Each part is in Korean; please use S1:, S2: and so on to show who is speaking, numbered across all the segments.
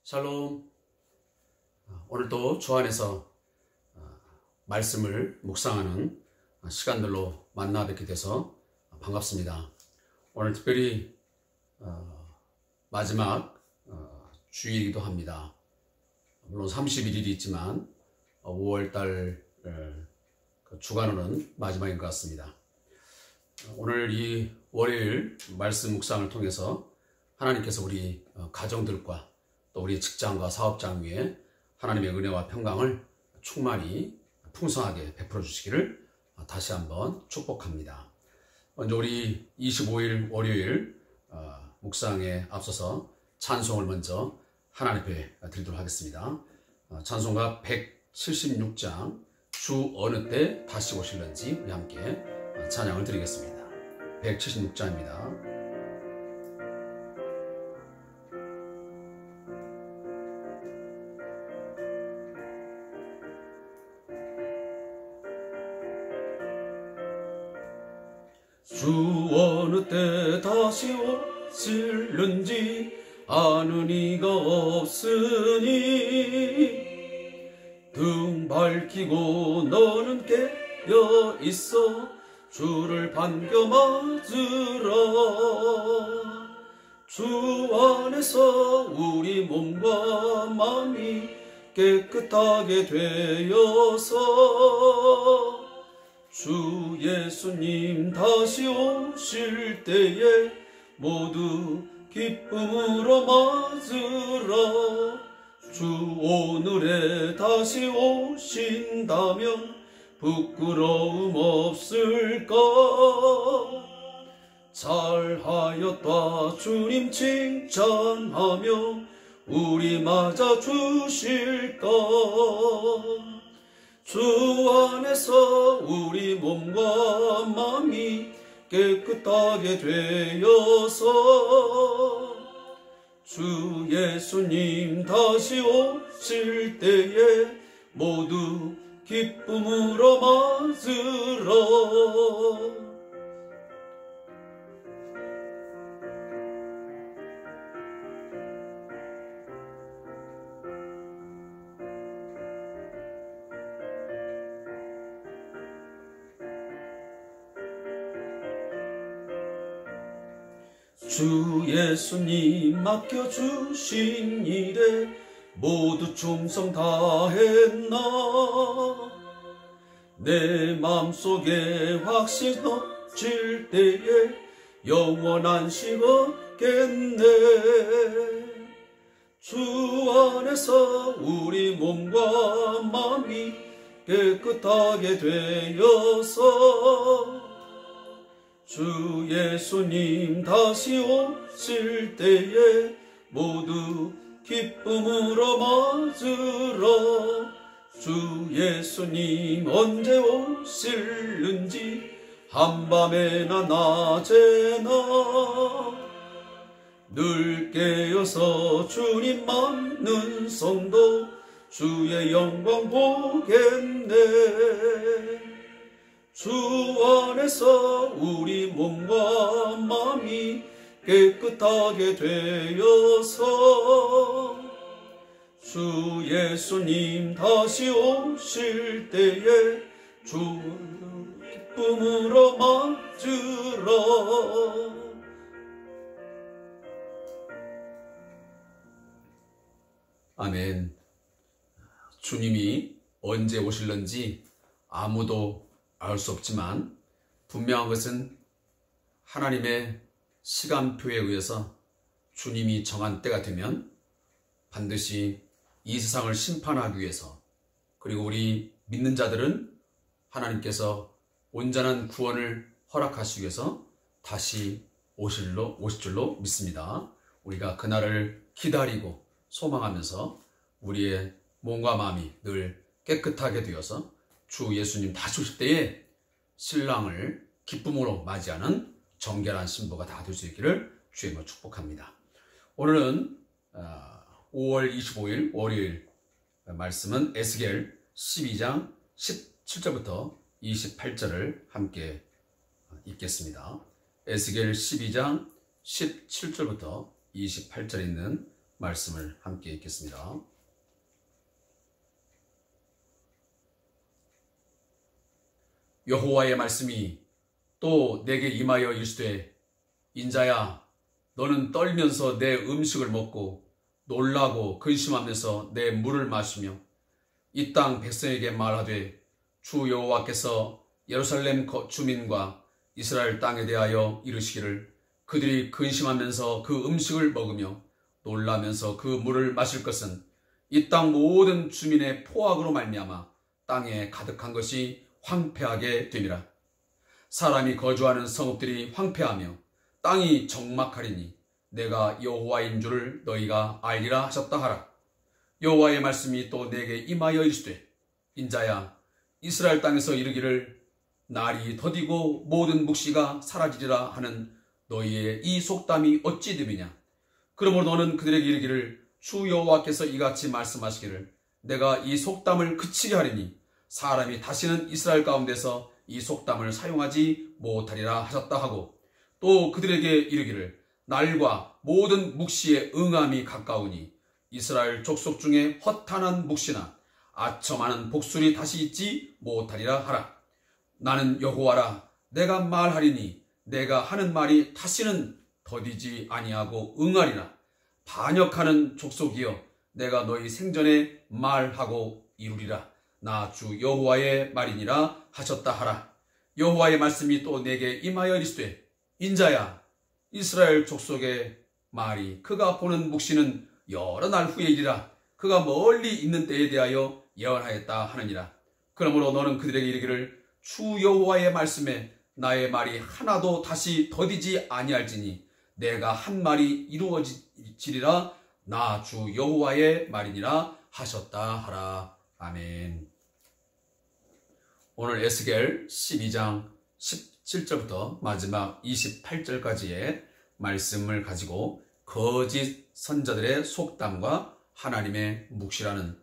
S1: 샬롬. 오늘도 주 안에서 말씀을 묵상하는 시간들로 만나 뵙게 돼서 반갑습니다. 오늘 특별히 마지막 주일이기도 합니다. 물론 31일이 있지만 5월달 주간으로는 마지막인 것 같습니다. 오늘 이 월요일 말씀 묵상을 통해서 하나님께서 우리 가정들과 또 우리 직장과 사업장 위에 하나님의 은혜와 평강을 충만히 풍성하게 베풀어 주시기를 다시 한번 축복합니다. 먼저 우리 25일 월요일 묵상에 앞서서 찬송을 먼저 하나님 앞에 드리도록 하겠습니다. 찬송가 176장 주 어느 때 다시 오실는지 우리 함께 찬양을 드리겠습니다. 176장입니다. 주 어느 때 다시 오실는지 아는 이가 없으니 등 밝히고 너는 깨어 있어 주를 반겨 맞으라. 주 안에서 우리 몸과 마음이 깨끗하게 되어서 주 예수님 다시 오실 때에 모두 기쁨으로 맞으라. 주 오늘에 다시 오신다면 부끄러움 없을까. 잘하였다 주님 칭찬하며 우리 맞아 주실까. 주 안에서 우리 몸과 마음이 깨끗하게 되어서 주 예수님 다시 오실 때에 모두 기쁨으로 맞으라. 주 예수님 맡겨주신 일에 모두 충성 다했나. 내 맘속에 확신 넘칠 때에 영원한 식 없겠네. 주 안에서 우리 몸과 마음이 깨끗하게 되어서 주 예수님 다시 오실 때에 모두 기쁨으로 맞으라. 주 예수님 언제 오실는지 한밤에나 낮에나 늘 깨어서 주님 맞는 성도 주의 영광 보겠네. 주 안에서 우리 몸과 마음이 깨끗하게 되어서 주 예수님 다시 오실 때에 주 기쁨으로 맞으라. 아멘. 주님이 언제 오실는지 아무도 알 수 없지만 분명한 것은 하나님의 시간표에 의해서 주님이 정한 때가 되면 반드시 이 세상을 심판하기 위해서, 그리고 우리 믿는 자들은 하나님께서 온전한 구원을 허락하시기 위해서 다시 오실 줄로 믿습니다. 우리가 그날을 기다리고 소망하면서 우리의 몸과 마음이 늘 깨끗하게 되어서 주 예수님 다시 오실 때에 신랑을 기쁨으로 맞이하는 정결한 신부가 다 될 수 있기를 주님으로 축복합니다. 오늘은 5월 25일 월요일 말씀은 에스겔 12장 17절부터 28절을 함께 읽겠습니다. 에스겔 12장 17절부터 28절에 있는 말씀을 함께 읽겠습니다. 여호와의 말씀이 또 내게 임하여 이르시되 인자야 너는 떨면서 내 음식을 먹고 놀라고 근심하면서 내 물을 마시며 이 땅 백성에게 말하되 주 여호와께서 예루살렘 주민과 이스라엘 땅에 대하여 이르시기를 그들이 근심하면서 그 음식을 먹으며 놀라면서 그 물을 마실 것은 이 땅 모든 주민의 포악으로 말미암아 땅에 가득한 것이 황폐하게 됨이라. 사람이 거주하는 성읍들이 황폐하며 땅이 적막하리니 내가 여호와인 줄을 너희가 알리라 하셨다 하라. 여호와의 말씀이 또 내게 임하여 이르시되 인자야 이스라엘 땅에서 이르기를 날이 더디고 모든 묵시가 사라지리라 하는 너희의 이 속담이 어찌 됨이냐. 그러므로 너는 그들에게 이르기를 주 여호와께서 이같이 말씀하시기를 내가 이 속담을 그치게 하리니 사람이 다시는 이스라엘 가운데서 이 속담을 사용하지 못하리라 하셨다 하고 또 그들에게 이르기를 날과 모든 묵시의 응암이 가까우니 이스라엘 족속 중에 허탄한 묵시나 아첨하는 복술이 다시 있지 못하리라 하라. 나는 여호와라. 내가 말하리니 내가 하는 말이 다시는 더디지 아니하고 응하리라. 반역하는 족속이여 내가 너희 생전에 말하고 이루리라. 나 주 여호와의 말이니라 하셨다 하라. 여호와의 말씀이 또 내게 임하여 이르시되 인자야 이스라엘 족속의 말이 그가 보는 묵시는 여러 날 후에 이리라. 그가 멀리 있는 때에 대하여 예언하였다 하느니라. 그러므로 너는 그들에게 이르기를 주 여호와의 말씀에 나의 말이 하나도 다시 더디지 아니할지니 내가 한 말이 이루어지리라. 나 주 여호와의 말이니라 하셨다 하라. 아멘. 오늘 에스겔 12장 17절부터 마지막 28절까지의 말씀을 가지고 거짓 선자들의 속담과 하나님의 묵시라는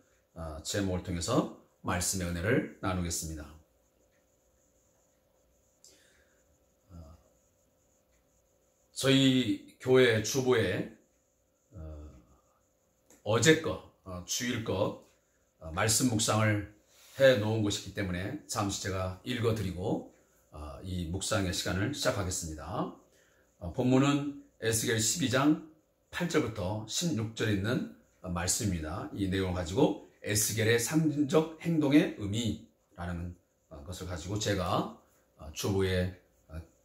S1: 제목을 통해서 말씀의 은혜를 나누겠습니다. 저희 교회 주보에 어제 거, 주일 거 말씀 묵상을 해 놓은 것이기 때문에 잠시 제가 읽어드리고 이 묵상의 시간을 시작하겠습니다. 본문은 에스겔 12장 8절부터 16절에 있는 말씀입니다. 이 내용을 가지고 에스겔의 상징적 행동의 의미라는 것을 가지고 제가 주보에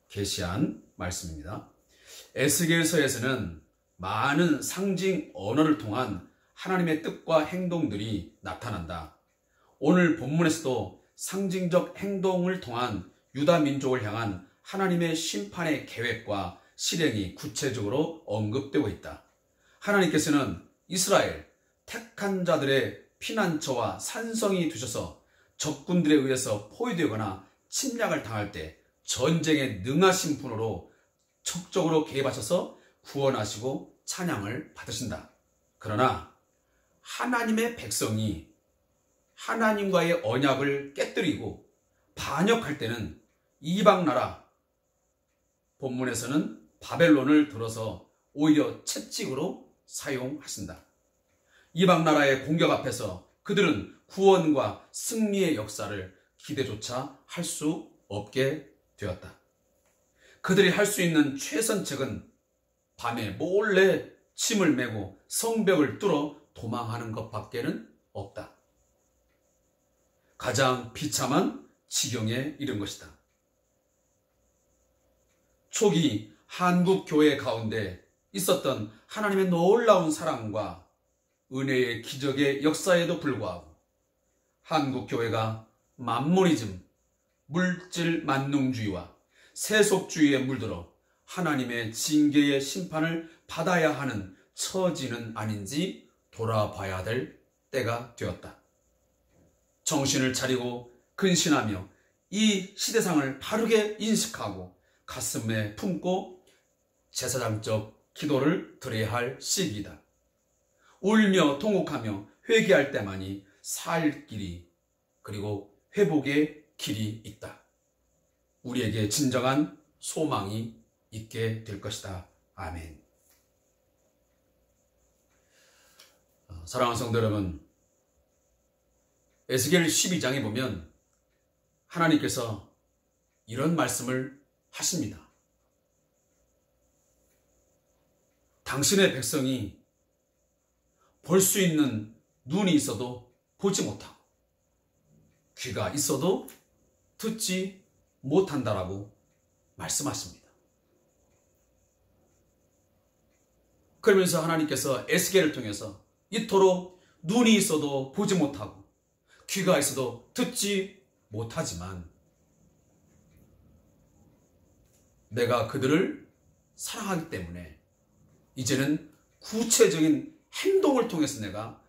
S1: 게시한 말씀입니다. 에스겔서에서는 많은 상징 언어를 통한 하나님의 뜻과 행동들이 나타난다. 오늘 본문에서도 상징적 행동을 통한 유다 민족을 향한 하나님의 심판의 계획과 실행이 구체적으로 언급되고 있다. 하나님께서는 이스라엘 택한 자들의 피난처와 산성이 되셔서 적군들에 의해서 포위되거나 침략을 당할 때 전쟁에 능하신 분으로 적극적으로 개입하셔서 구원하시고 찬양을 받으신다. 그러나 하나님의 백성이 하나님과의 언약을 깨뜨리고 반역할 때는 이방 나라, 본문에서는 바벨론을 들어서 오히려 채찍으로 사용하신다. 이방 나라의 공격 앞에서 그들은 구원과 승리의 역사를 기대조차 할 수 없게 되었다. 그들이 할 수 있는 최선책은 밤에 몰래 침을 메고 성벽을 뚫어 도망하는 것밖에는 없다. 가장 비참한 지경에 이른 것이다. 초기 한국 교회 가운데 있었던 하나님의 놀라운 사랑과 은혜의 기적의 역사에도 불구하고 한국 교회가 만모니즘, 물질 만능주의와 세속주의에 물들어 하나님의 징계의 심판을 받아야 하는 처지는 아닌지 돌아봐야 될 때가 되었다. 정신을 차리고 근신하며 이 시대상을 바르게 인식하고 가슴에 품고 제사장적 기도를 드려야 할 시기이다. 울며 통곡하며 회개할 때만이 살 길이 그리고 회복의 길이 있다. 우리에게 진정한 소망이 있게 될 것이다. 아멘. 사랑하는 성도 여러분, 에스겔 12장에 보면 하나님께서 이런 말씀을 하십니다. 당신의 백성이 볼 수 있는 눈이 있어도 보지 못하고 귀가 있어도 듣지 못한다라고 말씀하십니다. 그러면서 하나님께서 에스겔을 통해서 이토록 눈이 있어도 보지 못하고 귀가 있어도 듣지 못하지만 내가 그들을 사랑하기 때문에 이제는 구체적인 행동을 통해서 내가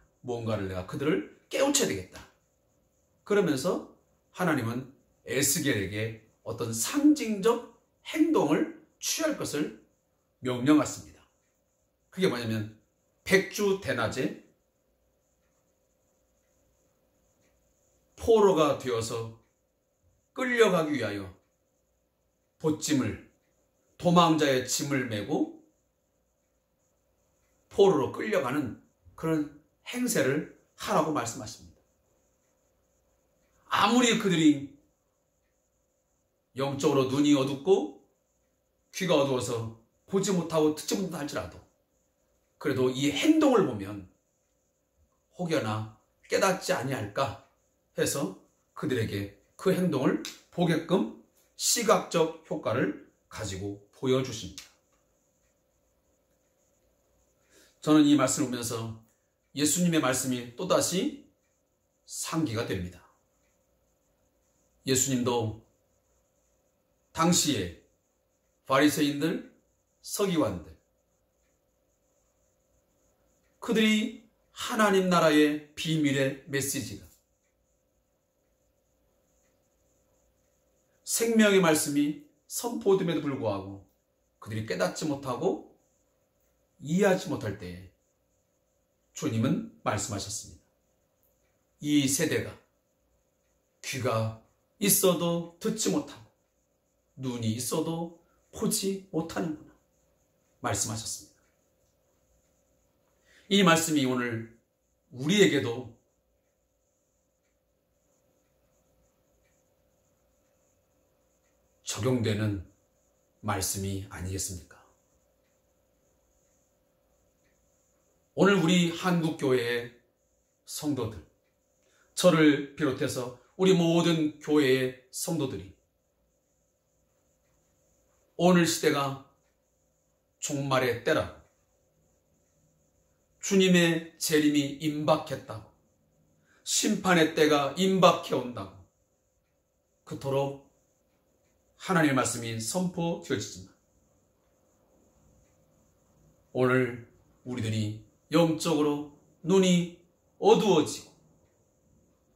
S1: 그들을 깨우쳐야 되겠다. 그러면서 하나님은 에스겔에게 어떤 상징적 행동을 취할 것을 명령하십니다. 그게 뭐냐면 백주대낮에 포로가 되어서 끌려가기 위하여 도망자의 짐을 메고 포로로 끌려가는 그런 행세를 하라고 말씀하십니다. 아무리 그들이 영적으로 눈이 어둡고 귀가 어두워서 보지 못하고 듣지 못한다 할지라도 그래도 이 행동을 보면 혹여나 깨닫지 아니할까 해서 그들에게 그 행동을 보게끔 시각적 효과를 가지고 보여주십니다. 저는 이 말씀을 보면서 예수님의 말씀이 또다시 상기가 됩니다. 예수님도 당시에 바리새인들, 서기관들 그들이 하나님 나라의 비밀의 메시지가 생명의 말씀이 선포됨에도 불구하고 그들이 깨닫지 못하고 이해하지 못할 때에 주님은 말씀하셨습니다. 이 세대가 귀가 있어도 듣지 못하고 눈이 있어도 보지 못하는구나 말씀하셨습니다. 이 말씀이 오늘 우리에게도 적용되는 말씀이 아니겠습니까? 오늘 우리 한국교회의 성도들, 저를 비롯해서 우리 모든 교회의 성도들이 오늘 시대가 종말의 때라고 주님의 재림이 임박했다고 심판의 때가 임박해 온다고 그토록 하나님의 말씀이 선포되어지지만 오늘 우리들이 영적으로 눈이 어두워지고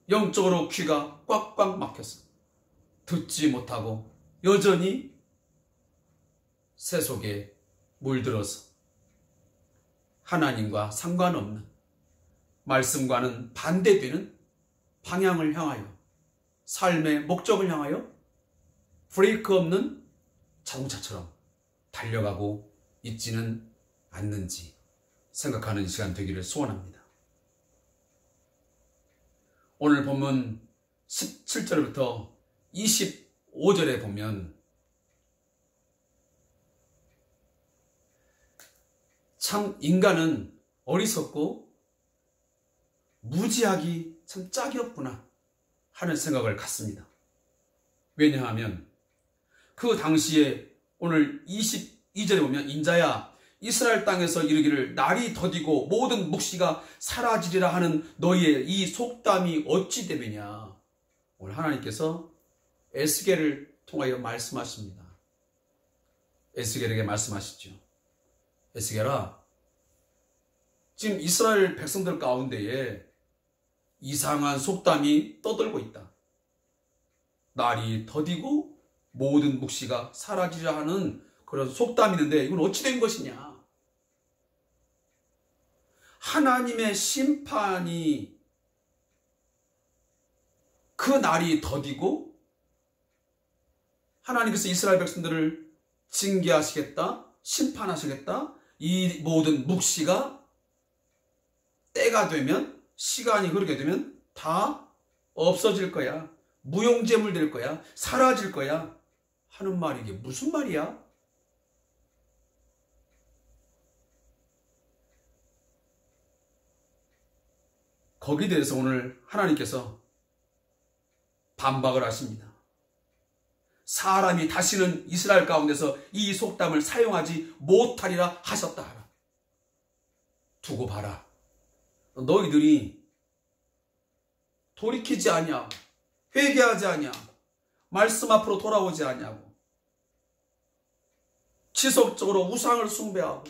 S1: 영적으로 귀가 꽉꽉 막혀서 듣지 못하고 여전히 새 속에 물들어서 하나님과 상관없는 말씀과는 반대되는 방향을 향하여 삶의 목적을 향하여 브레이크 없는 자동차처럼 달려가고 있지는 않는지 생각하는 시간 되기를 소원합니다. 오늘 본문 17절부터 25절에 보면 참 인간은 어리석고 무지하기 참 짝이 없구나 하는 생각을 갖습니다. 왜냐하면 그 당시에 오늘 22절에 보면 인자야 이스라엘 땅에서 이르기를 날이 더디고 모든 묵시가 사라지리라 하는 너희의 이 속담이 어찌 되느냐. 오늘 하나님께서 에스겔을 통하여 말씀하십니다. 에스겔에게 말씀하시죠. 에스겔아, 지금 이스라엘 백성들 가운데에 이상한 속담이 떠들고 있다. 날이 더디고 모든 묵시가 사라지려 하는 그런 속담이 있는데 이건 어찌 된 것이냐. 하나님의 심판이 그 날이 더디고 하나님께서 이스라엘 백성들을 징계하시겠다, 심판하시겠다, 이 모든 묵시가 때가 되면, 시간이 흐르게 되면 다 없어질 거야. 무용재물 될 거야. 사라질 거야. 하는 말이 이게 무슨 말이야? 거기에 대해서 오늘 하나님께서 반박을 하십니다. 사람이 다시는 이스라엘 가운데서 이 속담을 사용하지 못하리라 하셨다. 두고 봐라. 너희들이 돌이키지 아니하고 회개하지 아니하고 말씀 앞으로 돌아오지 아니하고 지속적으로 우상을 숭배하고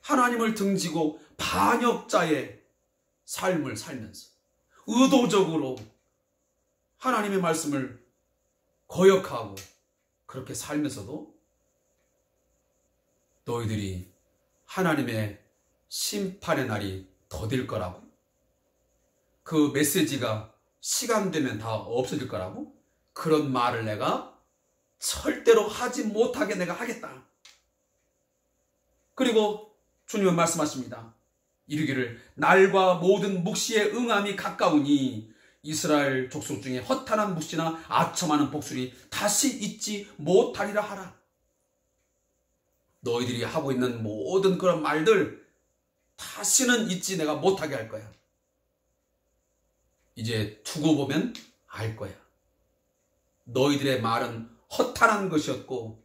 S1: 하나님을 등지고 반역자의 삶을 살면서 의도적으로 하나님의 말씀을 거역하고 그렇게 살면서도 너희들이 하나님의 심판의 날이 더딜 거라고, 그 메시지가 시간 되면 다 없어질 거라고, 그런 말을 내가 절대로 하지 못하게 내가 하겠다. 그리고 주님은 말씀하십니다. 이르기를 날과 모든 묵시의 응함이 가까우니 이스라엘 족속 중에 허탄한 묵시나 아첨하는 복술이 다시 있지 못하리라 하라. 너희들이 하고 있는 모든 그런 말들 다시는 있지 내가 못하게 할 거야. 이제 두고 보면 알 거야. 너희들의 말은 허탄한 것이었고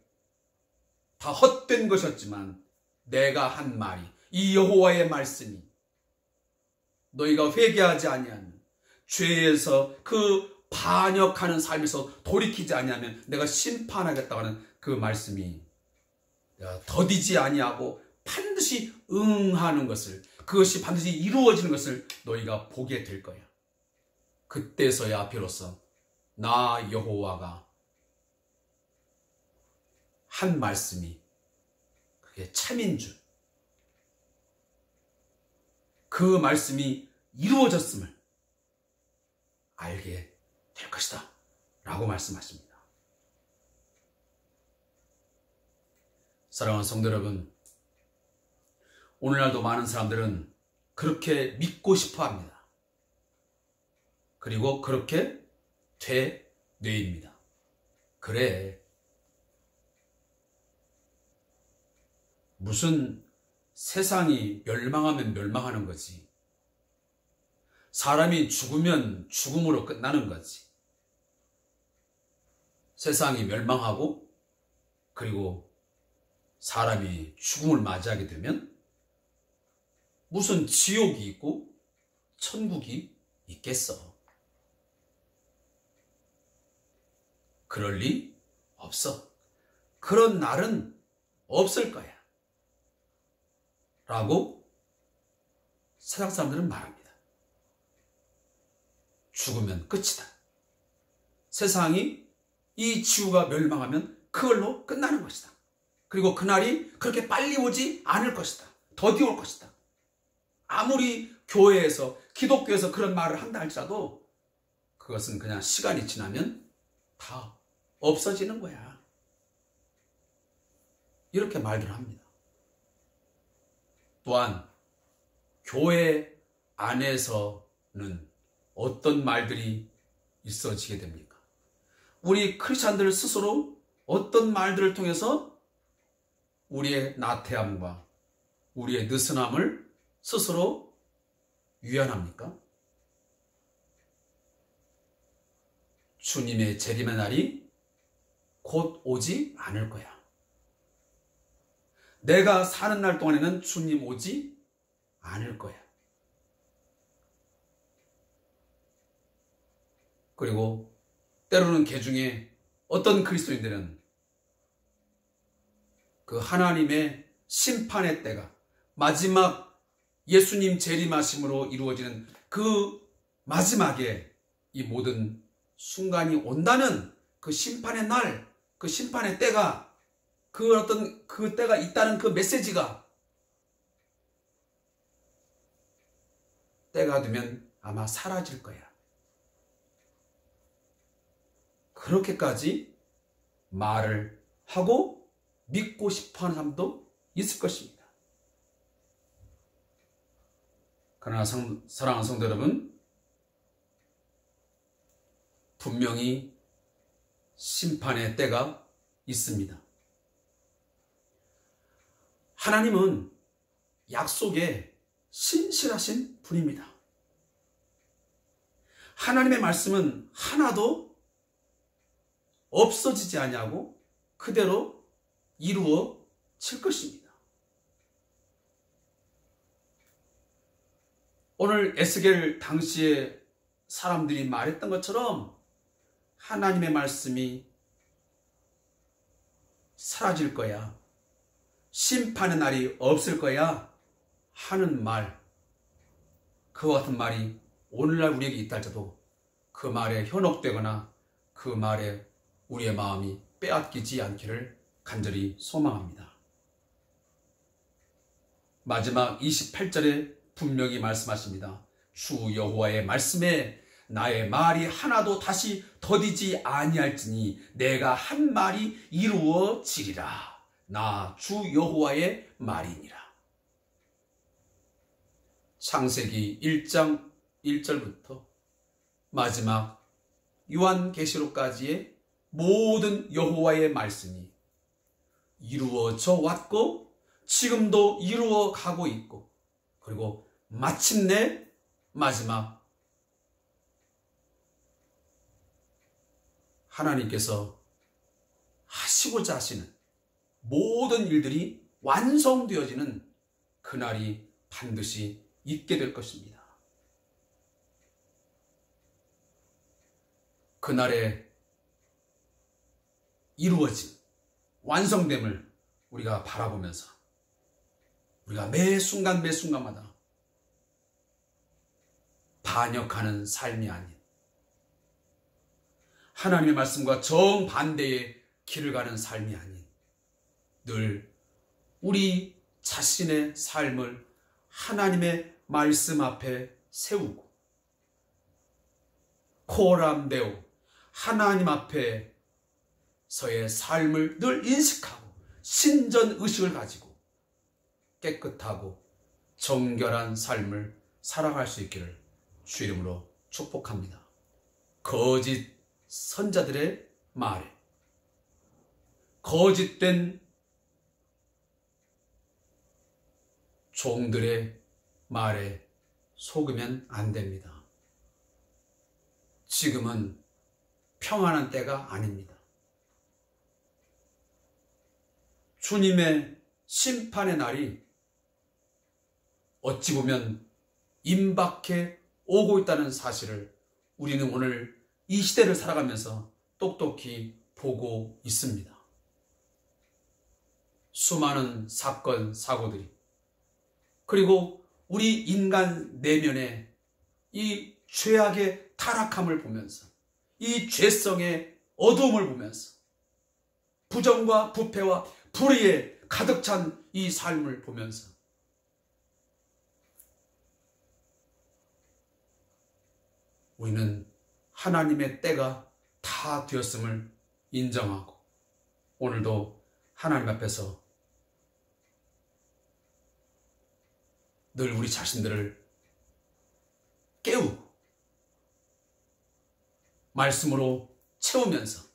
S1: 다 헛된 것이었지만 내가 한 말이, 이 여호와의 말씀이 너희가 회개하지 아니하면, 죄에서 그 반역하는 삶에서 돌이키지 아니하면 내가 심판하겠다고 하는 그 말씀이 내가 더디지 아니하고 반드시 응하는 것을, 그것이 반드시 이루어지는 것을 너희가 보게 될 거야. 그때서야 비로소 나 여호와가 한 말씀이 그게 참인 줄, 그 말씀이 이루어졌음을 알게 될 것이다 라고 말씀하십니다. 사랑하는 성도 여러분, 오늘날도 많은 사람들은 그렇게 믿고 싶어 합니다. 그리고 그렇게 되뇌입니다. 그래, 무슨 세상이 멸망하면 멸망하는 거지, 사람이 죽으면 죽음으로 끝나는 거지. 세상이 멸망하고 그리고 사람이 죽음을 맞이하게 되면 무슨 지옥이 있고 천국이 있겠어. 그럴 리 없어. 그런 날은 없을 거야 라고 세상 사람들은 말합니다. 죽으면 끝이다. 세상이, 이 지구가 멸망하면 그걸로 끝나는 것이다. 그리고 그날이 그렇게 빨리 오지 않을 것이다. 더디 올 것이다. 아무리 교회에서, 기독교에서 그런 말을 한다 할지라도 그것은 그냥 시간이 지나면 다 없어지는 거야. 이렇게 말들을 합니다. 또한 교회 안에서는 어떤 말들이 있어지게 됩니까? 우리 크리스찬들 스스로 어떤 말들을 통해서 우리의 나태함과 우리의 느슨함을 스스로 위안합니까? 주님의 재림의 날이 곧 오지 않을 거야. 내가 사는 날 동안에는 주님 오지 않을 거야. 그리고 때로는 개 중에 어떤 그리스도인들은 그 하나님의 심판의 때가, 마지막 예수님 재림하심으로 이루어지는 그 마지막에 이 모든 순간이 온다는 그 심판의 날, 그 심판의 때가, 그 어떤 그 때가 있다는 그 메시지가 때가 되면 아마 사라질 거야. 그렇게까지 말을 하고 믿고 싶어하는 사람도 있을 것입니다. 그러나 사랑하는 성도 여러분, 분명히 심판의 때가 있습니다. 하나님은 약속에 신실하신 분입니다. 하나님의 말씀은 하나도 없어지지 아니하고 그대로 이루어질 것입니다. 오늘 에스겔 당시에 사람들이 말했던 것처럼 하나님의 말씀이 사라질 거야, 심판의 날이 없을 거야 하는 말, 그와 같은 말이 오늘날 우리에게 있다 할지라도 그 말에 현혹되거나 그 말에 우리의 마음이 빼앗기지 않기를 간절히 소망합니다. 마지막 28절에 분명히 말씀하십니다. 주 여호와의 말씀에 나의 말이 하나도 다시 더디지 아니할지니 내가 한 말이 이루어지리라. 나 주 여호와의 말이니라. 창세기 1장 1절부터 마지막 요한계시록까지의 모든 여호와의 말씀이 이루어져 왔고 지금도 이루어 가고 있고, 그리고 마침내 마지막 하나님께서 하시고자 하시는 모든 일들이 완성되어지는 그날이 반드시 있게 될 것입니다. 그날의 이루어진 완성됨을 우리가 바라보면서 우리가 매 순간 매 순간마다 반역하는 삶이 아닌 하나님의 말씀과 정반대의 길을 가는 삶이 아닌 늘 우리 자신의 삶을 하나님의 말씀 앞에 세우고 코람데오 하나님 앞에서의 삶을 늘 인식하고 신전의식을 가지고 깨끗하고 정결한 삶을 살아갈 수 있기를 주 이름으로 축복합니다. 거짓 선자들의 말에, 거짓된 종들의 말에 속으면 안 됩니다. 지금은 평안한 때가 아닙니다. 주님의 심판의 날이 어찌 보면 임박해 오고 있다는 사실을 우리는 오늘 이 시대를 살아가면서 똑똑히 보고 있습니다. 수많은 사건, 사고들이, 그리고 우리 인간 내면의 이 죄악의 타락함을 보면서, 이 죄성의 어두움을 보면서, 부정과 부패와 불의에 가득 찬 이 삶을 보면서 우리는 하나님의 때가 다 되었음을 인정하고 오늘도 하나님 앞에서 늘 우리 자신들을 깨우고 말씀으로 채우면서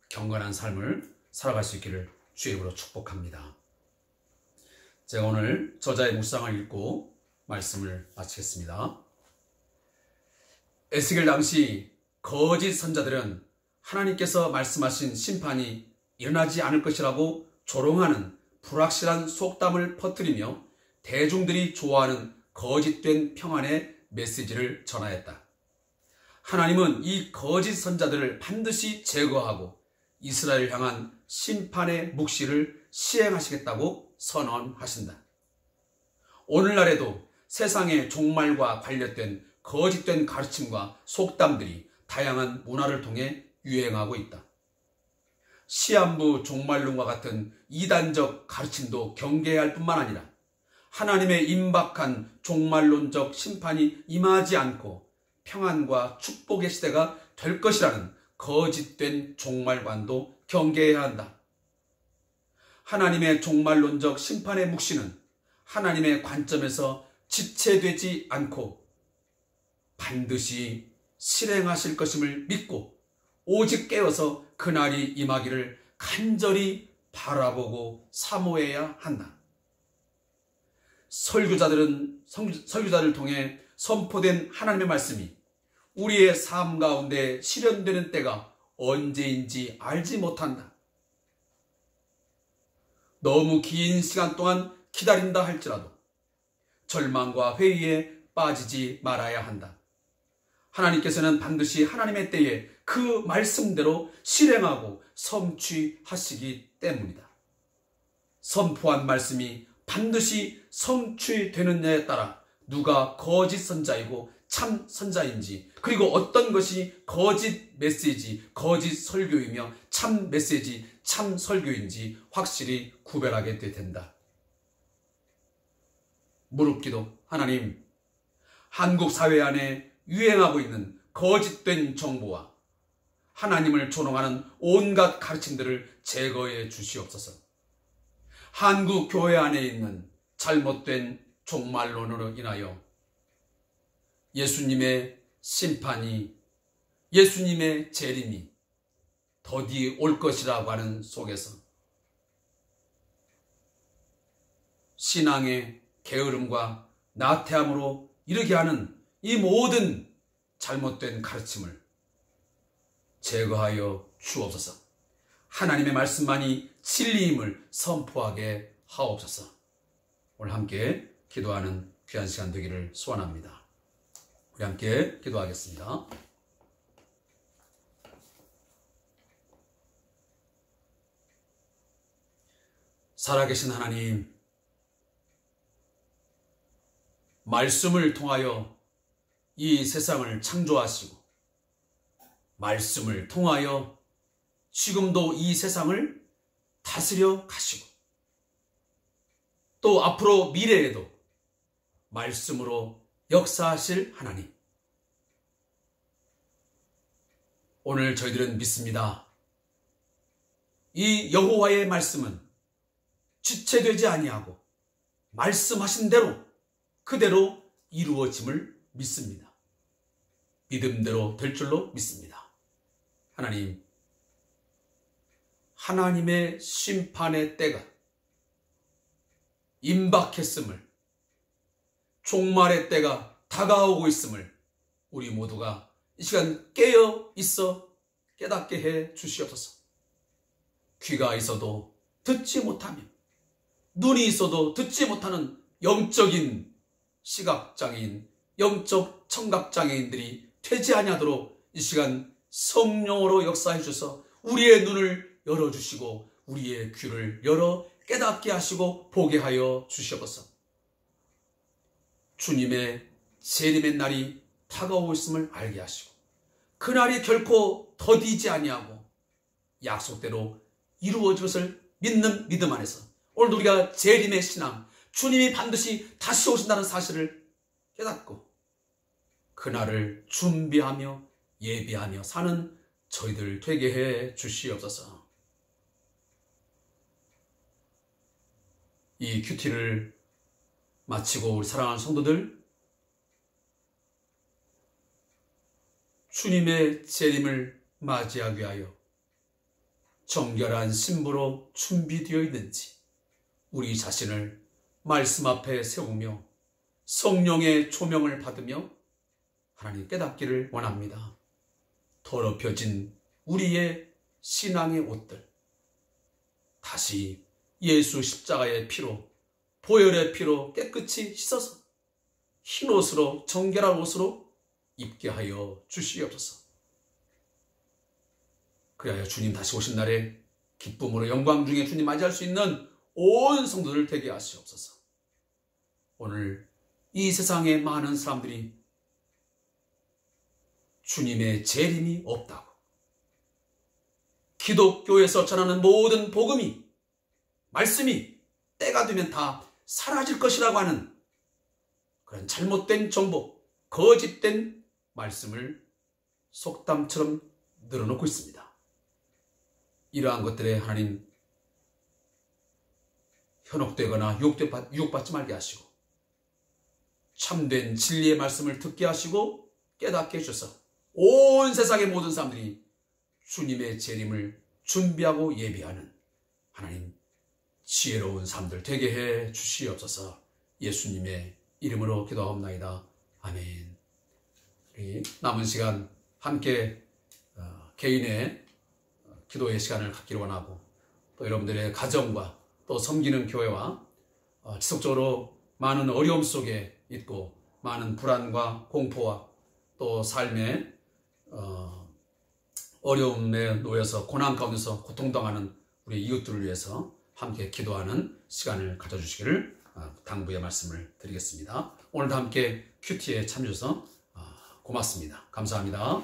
S1: 경건한 삶을 살아갈 수 있기를 주의 이름으로 축복합니다. 제가 오늘 저자의 묵상을 읽고 말씀을 마치겠습니다. 에스겔 당시 거짓 선자들은 하나님께서 말씀하신 심판이 일어나지 않을 것이라고 조롱하는 불확실한 속담을 퍼뜨리며 대중들이 좋아하는 거짓된 평안의 메시지를 전하였다. 하나님은 이 거짓 선자들을 반드시 제거하고 이스라엘을 향한 심판의 묵시를 시행하시겠다고 선언하신다. 오늘날에도 세상의 종말과 관련된 거짓된 가르침과 속담들이 다양한 문화를 통해 유행하고 있다. 시한부 종말론과 같은 이단적 가르침도 경계해야 할 뿐만 아니라 하나님의 임박한 종말론적 심판이 임하지 않고 평안과 축복의 시대가 될 것이라는 거짓된 종말관도 경계해야 한다. 하나님의 종말론적 심판의 묵시는 하나님의 관점에서 지체되지 않고 반드시 실행하실 것임을 믿고 오직 깨어서 그날이 임하기를 간절히 바라보고 사모해야 한다. 설교자를 통해 선포된 하나님의 말씀이 우리의 삶 가운데 실현되는 때가 언제인지 알지 못한다. 너무 긴 시간 동안 기다린다 할지라도 절망과 회의에 빠지지 말아야 한다. 하나님께서는 반드시 하나님의 때에 그 말씀대로 실행하고 성취하시기 때문이다. 선포한 말씀이 반드시 성취되느냐에 따라 누가 거짓 선자이고 참 선자인지, 그리고 어떤 것이 거짓 메시지, 거짓 설교이며 참 메시지, 참 설교인지 확실히 구별하게 된다. 무릎기도. 하나님, 한국 사회 안에 유행하고 있는 거짓된 정보와 하나님을 조롱하는 온갖 가르침들을 제거해 주시옵소서. 한국 교회 안에 있는 잘못된 종말론으로 인하여 예수님의 심판이, 예수님의 재림이 더디 올 것이라고 하는 속에서 신앙의 게으름과 나태함으로 이르게 하는 이 모든 잘못된 가르침을 제거하여 주옵소서. 하나님의 말씀만이 진리임을 선포하게 하옵소서. 오늘 함께 기도하는 귀한 시간 되기를 소원합니다. 우리 함께 기도하겠습니다. 살아계신 하나님, 말씀을 통하여 이 세상을 창조하시고 말씀을 통하여 지금도 이 세상을 다스려 가시고 또 앞으로 미래에도 말씀으로 역사하실 하나님, 오늘 저희들은 믿습니다. 이 여호와의 말씀은 지체되지 아니하고 말씀하신 대로 그대로 이루어짐을 믿습니다. 믿음대로 될 줄로 믿습니다. 하나님, 하나님의 심판의 때가 임박했음을, 종말의 때가 다가오고 있음을 우리 모두가 이 시간 깨어 있어 깨닫게 해 주시옵소서. 귀가 있어도 듣지 못하며 눈이 있어도 듣지 못하는 영적인 시각장애인, 영적 청각장애인들이 되지 아니하도록 이 시간 성령으로 역사해 주셔서 우리의 눈을 열어주시고 우리의 귀를 열어 깨닫게 하시고 보게 하여 주시옵소서. 주님의 재림의 날이 다가오고 있음을 알게 하시고 그날이 결코 더디지 아니하고 약속대로 이루어질 것을 믿는 믿음 안에서 오늘도 우리가 재림의 신앙, 주님이 반드시 다시 오신다는 사실을 깨닫고 그날을 준비하며 예비하며 사는 저희들 되게 해 주시옵소서. 이 큐티를 마치고 우리 사랑하는 성도들, 주님의 재림을 맞이하기 위하여 정결한 신부로 준비되어 있는지 우리 자신을 말씀 앞에 세우며 성령의 조명을 받으며 하나님 깨닫기를 원합니다. 더럽혀진 우리의 신앙의 옷들 다시 예수 십자가의 피로, 보혈의 피로 깨끗이 씻어서 흰 옷으로, 정결한 옷으로 입게 하여 주시옵소서. 그리하여 주님 다시 오신 날에 기쁨으로 영광 중에 주님 맞이할 수 있는 온 성도들 되게 하시옵소서. 오늘 이 세상에 많은 사람들이 주님의 재림이 없다고, 기독교에서 전하는 모든 복음이, 말씀이 때가 되면 다 사라질 것이라고 하는 그런 잘못된 정보, 거짓된 말씀을 속담처럼 늘어놓고 있습니다. 이러한 것들에 하나님 현혹되거나 유혹받지 말게 하시고 참된 진리의 말씀을 듣게 하시고 깨닫게 해주셔서 온 세상의 모든 사람들이 주님의 재림을 준비하고 예비하는 하나님 지혜로운 삶들 되게 해 주시옵소서. 예수님의 이름으로 기도하옵나이다. 아멘. 우리 남은 시간 함께 개인의 기도의 시간을 갖기를 원하고, 또 여러분들의 가정과 또 섬기는 교회와 지속적으로 많은 어려움 속에 있고 많은 불안과 공포와 또 삶의 어려움에 놓여서 고난 가운데서 고통당하는 우리 이웃들을 위해서 함께 기도하는 시간을 가져주시기를 당부의 말씀을 드리겠습니다. 오늘도 함께 큐티에 참여해주셔서 고맙습니다. 감사합니다.